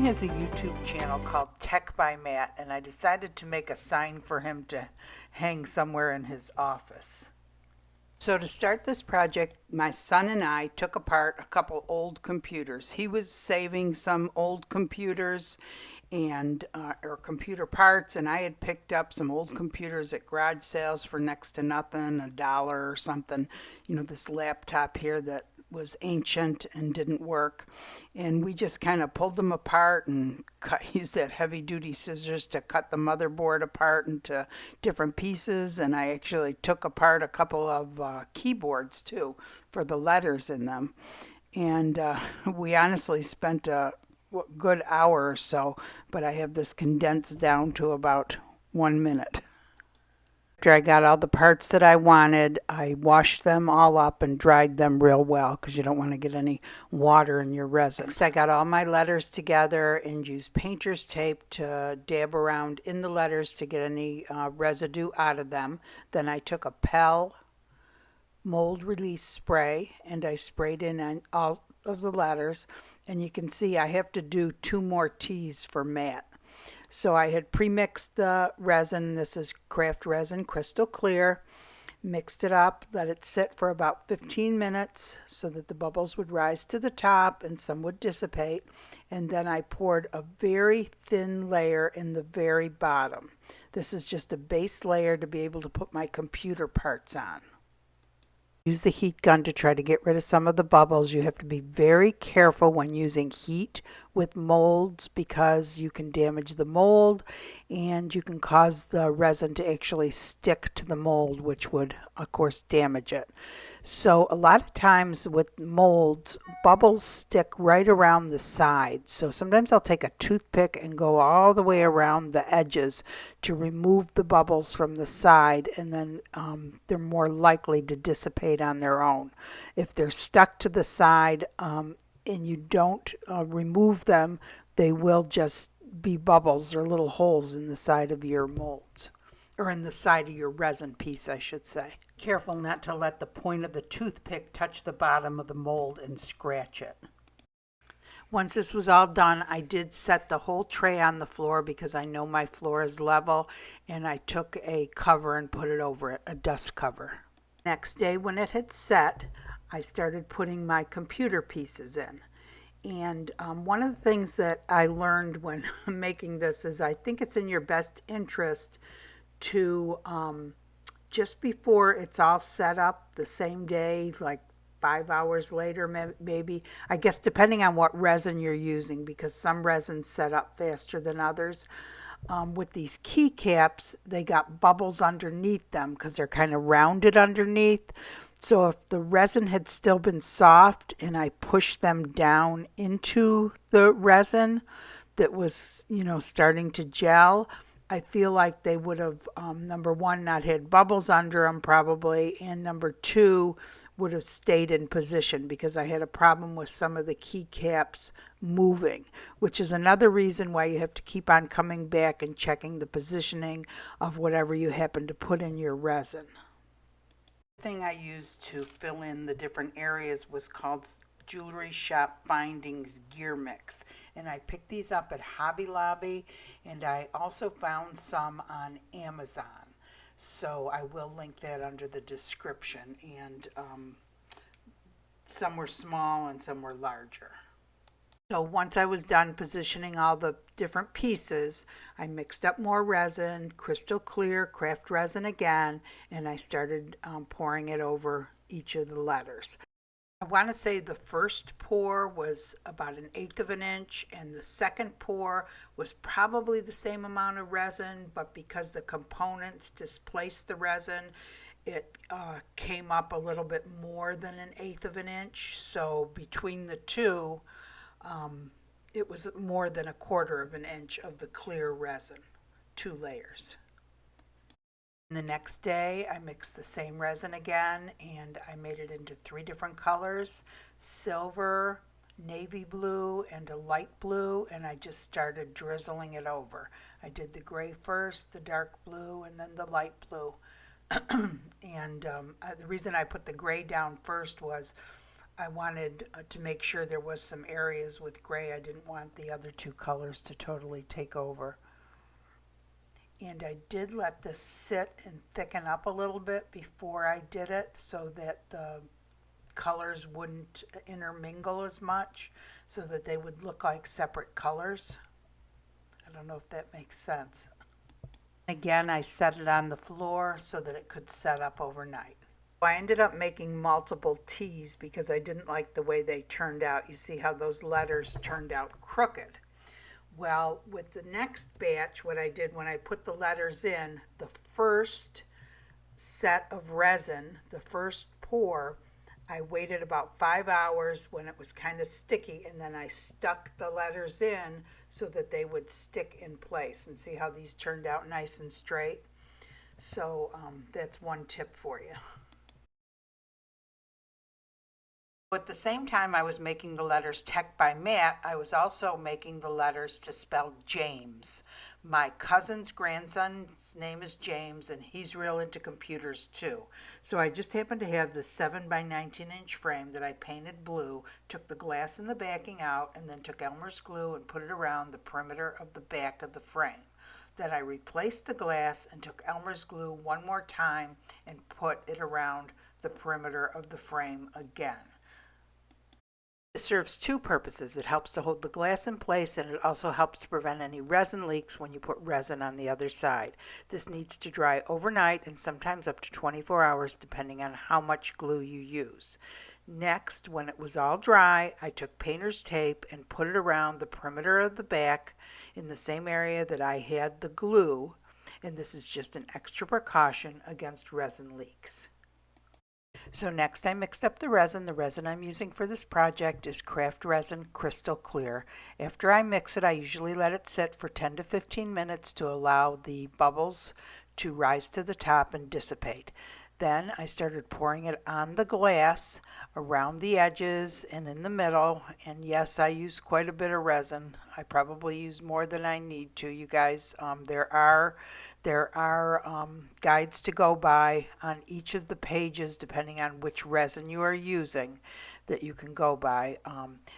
has a YouTube channel called Tech by Matt, and I decided to make a sign for him to hang somewhere in his office. So to start this project, my son and I took apart a couple old computers. He was saving some old computers and or computer parts, and I had picked up some old computers at garage sales for next to nothing, $1 or something. You know, this laptop here that was ancient and didn't work, and we just kind of pulled them apart and used that heavy duty scissors to cut the motherboard apart into different pieces. And I actually took apart a couple of keyboards too for the letters in them, and we honestly spent a good hour or so, but I have this condensed down to about 1 minute. After I got all the parts that I wanted, I washed them all up and dried them real well because you don't want to get any water in your resin. Next, I got all my letters together and used painter's tape to dab around in the letters to get any residue out of them. Then I took a Pell mold release spray and I sprayed in on all of the letters, and you can see I have to do 2 more T's for matte. So I had pre-mixed the resin. This is craft resin, crystal clear. Mixed it up, let it sit for about 15 minutes so that the bubbles would rise to the top and some would dissipate. And then I poured a very thin layer in the very bottom. This is just a base layer to be able to put my computer parts on. Use the heat gun to try to get rid of some of the bubbles. You have to be very careful when using heat with molds because you can damage the mold and you can cause the resin to actually stick to the mold, which would of course damage it. So a lot of times with molds, bubbles stick right around the sides. So sometimes I'll take a toothpick and go all the way around the edges to remove the bubbles from the side, and then they're more likely to dissipate on their own. If they're stuck to the side and you don't remove them, they will just be bubbles or little holes in the side of your molds, or in the side of your resin piece, I should say. Careful not to let the point of the toothpick touch the bottom of the mold and scratch it. Once this was all done, I did set the whole tray on the floor because I know my floor is level, and I took a cover and put it over it, a dust cover. Next day when it had set, I started putting my computer pieces in. And one of the things that I learned when making this is I think it's in your best interest to just before it's all set up the same day, like 5 hours later maybe, I guess depending on what resin you're using, because some resins set up faster than others. With these keycaps, they got bubbles underneath them because they're kind of rounded underneath. So if the resin had still been soft and I pushed them down into the resin that was, you know, starting to gel, I feel like they would have, number one, not had bubbles under them probably, and number two, would have stayed in position because I had a problem with some of the keycaps moving, which is another reason why you have to keep on coming back and checking the positioning of whatever you happen to put in your resin. The thing I used to fill in the different areas was called Jewelry Shop Findings Gear Mix, and I picked these up at Hobby Lobby, and I also found some on Amazon. So I will link that under the description, and some were small and some were larger. So once I was done positioning all the different pieces, I mixed up more resin, crystal clear, craft resin again, and I started pouring it over each of the letters. I want to say the first pour was about 1/8 of an inch, and the second pour was probably the same amount of resin, but because the components displaced the resin, it came up a little bit more than 1/8 of an inch. So between the two, it was more than 1/4 of an inch of the clear resin, 2 layers. The next day I mixed the same resin again, and I made it into 3 different colors: silver, navy blue, and a light blue, and I just started drizzling it over. I did the gray first, the dark blue, and then the light blue. And the reason I put the gray down first was I wanted to make sure there was some areas with gray. I didn't want the other two colors to totally take over. And I did let this sit and thicken up a little bit before I did it so that the colors wouldn't intermingle as much, so that they would look like separate colors. I don't know if that makes sense. Again, I set it on the floor so that it could set up overnight. I ended up making multiple T's because I didn't like the way they turned out. You see how those letters turned out crooked. Well, with the next batch, what I did when I put the letters in, the first set of resin, the first pour, I waited about 5 hours when it was kind of sticky, and then I stuck the letters in so that they would stick in place. And see how these turned out nice and straight? So that's one tip for you. At the same time I was making the letters Tech by Matt, I was also making the letters to spell James. My cousin's grandson's name is James, and he's real into computers too. So I just happened to have this 7 by 19-inch frame that I painted blue, took the glass and the backing out, and then took Elmer's glue and put it around the perimeter of the back of the frame. Then I replaced the glass and took Elmer's glue one more time and put it around the perimeter of the frame again. This serves two purposes. It helps to hold the glass in place, and it also helps to prevent any resin leaks when you put resin on the other side. This needs to dry overnight and sometimes up to 24 hours depending on how much glue you use. Next, when it was all dry, I took painter's tape and put it around the perimeter of the back in the same area that I had the glue, and this is just an extra precaution against resin leaks. So next I mixed up the resin. The resin I'm using for this project is Craft Resin Crystal Clear. After I mix it, I usually let it sit for 10 to 15 minutes to allow the bubbles to rise to the top and dissipate. Then I started pouring it on the glass, around the edges and in the middle. And yes, I use quite a bit of resin. I probably use more than I need to, you guys. There are guides to go by on each of the pages depending on which resin you are using that you can go by.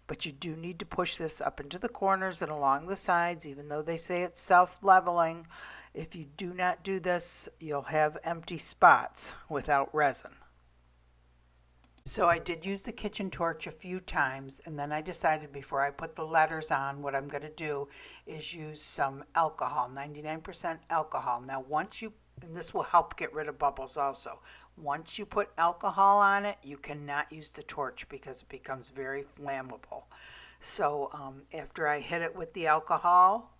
But you do need to push this up into the corners and along the sides, even though they say it's self-leveling. If you do not do this, you'll have empty spots without resin. So I did use the kitchen torch a few times, and then I decided before I put the letters on, what I'm going to do is use some alcohol, 99% alcohol. Now once you, and this will help get rid of bubbles also, once you put alcohol on it, you cannot use the torch because it becomes very flammable. So after I hit it with the alcohol,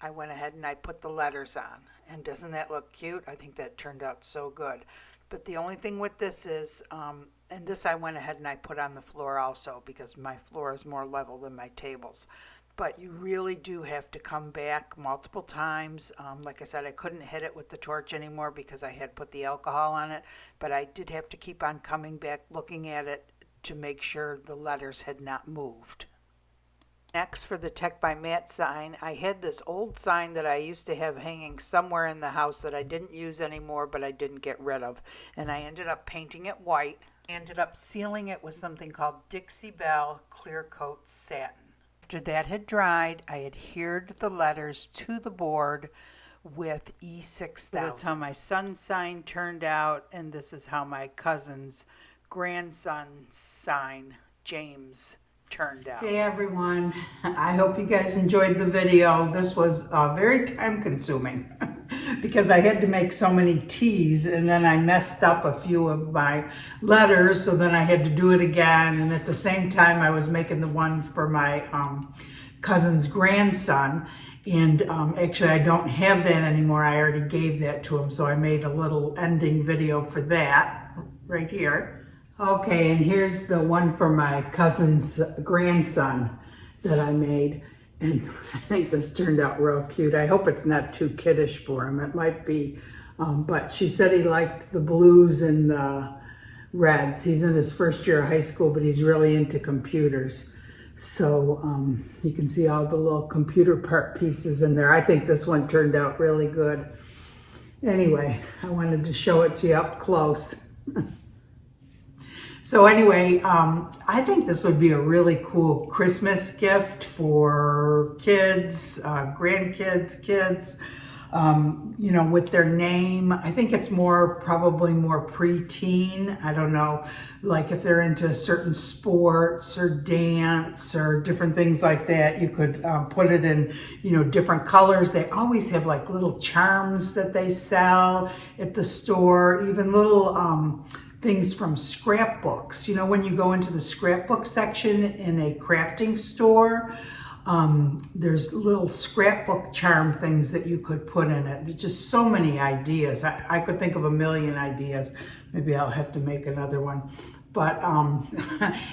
I went ahead and I put the letters on. And doesn't that look cute? I think that turned out so good. But the only thing with this is, and this I went ahead and I put on the floor also because my floor is more level than my tables. But you really do have to come back multiple times. Like I said, I couldn't hit it with the torch anymore because I had put the alcohol on it. But I did have to keep on coming back, looking at it to make sure the letters had not moved. Next, for the Tech by Matt sign, I had this old sign that I used to have hanging somewhere in the house that I didn't use anymore, but I didn't get rid of. And I ended up painting it white. I ended up sealing it with something called Dixie Belle Clear Coat Satin. After that had dried, I adhered the letters to the board with E6000. That's how my son's sign turned out, and this is how my cousin's grandson's sign, James, turned out. Hey everyone, I hope you guys enjoyed the video. This was very time consuming because I had to make so many T's, and then I messed up a few of my letters, so then I had to do it again. And at the same time I was making the one for my cousin's grandson, and actually I don't have that anymore. I already gave that to him, so I made a little ending video for that right here. Okay, and here's the one for my cousin's grandson that I made, and I think this turned out real cute. I hope it's not too kiddish for him. It might be, but she said he liked the blues and the reds. He's in his first year of high school, but he's really into computers. So you can see all the little computer part pieces in there. I think this one turned out really good. Anyway, I wanted to show it to you up close. So anyway, I think this would be a really cool Christmas gift for kids, grandkids, kids, you know, with their name. I think it's probably more preteen. I don't know, like if they're into certain sports or dance or different things like that, you could put it in, you know, different colors. They always have like little charms that they sell at the store, even little, things from scrapbooks. You know, when you go into the scrapbook section in a crafting store, there's little scrapbook charm things that you could put in it. There's just so many ideas. I could think of a million ideas. Maybe I'll have to make another one. But,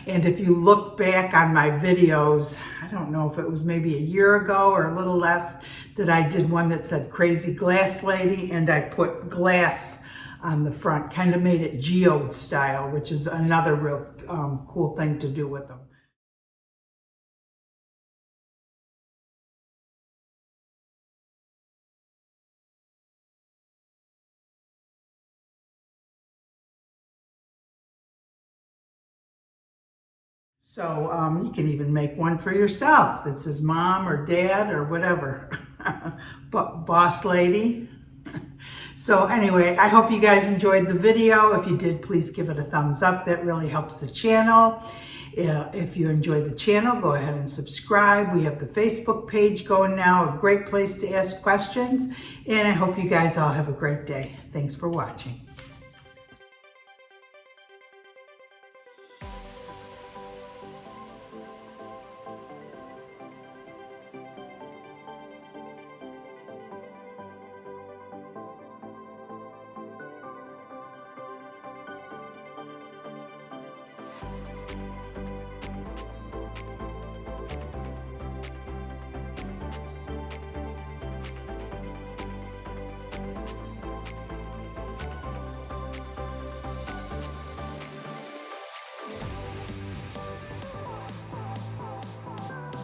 and if you look back on my videos, I don't know if it was maybe a year ago or a little less, that I did one that said Crazy Glass Lady, and I put glass on the front, kind of made it geode style, which is another real cool thing to do with them. So you can even make one for yourself that says mom or dad or whatever, boss lady. So anyway, I hope you guys enjoyed the video. If you did, please give it a thumbs up. That really helps the channel. If you enjoyed the channel, go ahead and subscribe. We have the Facebook page going now, a great place to ask questions. And I hope you guys all have a great day. Thanks for watching.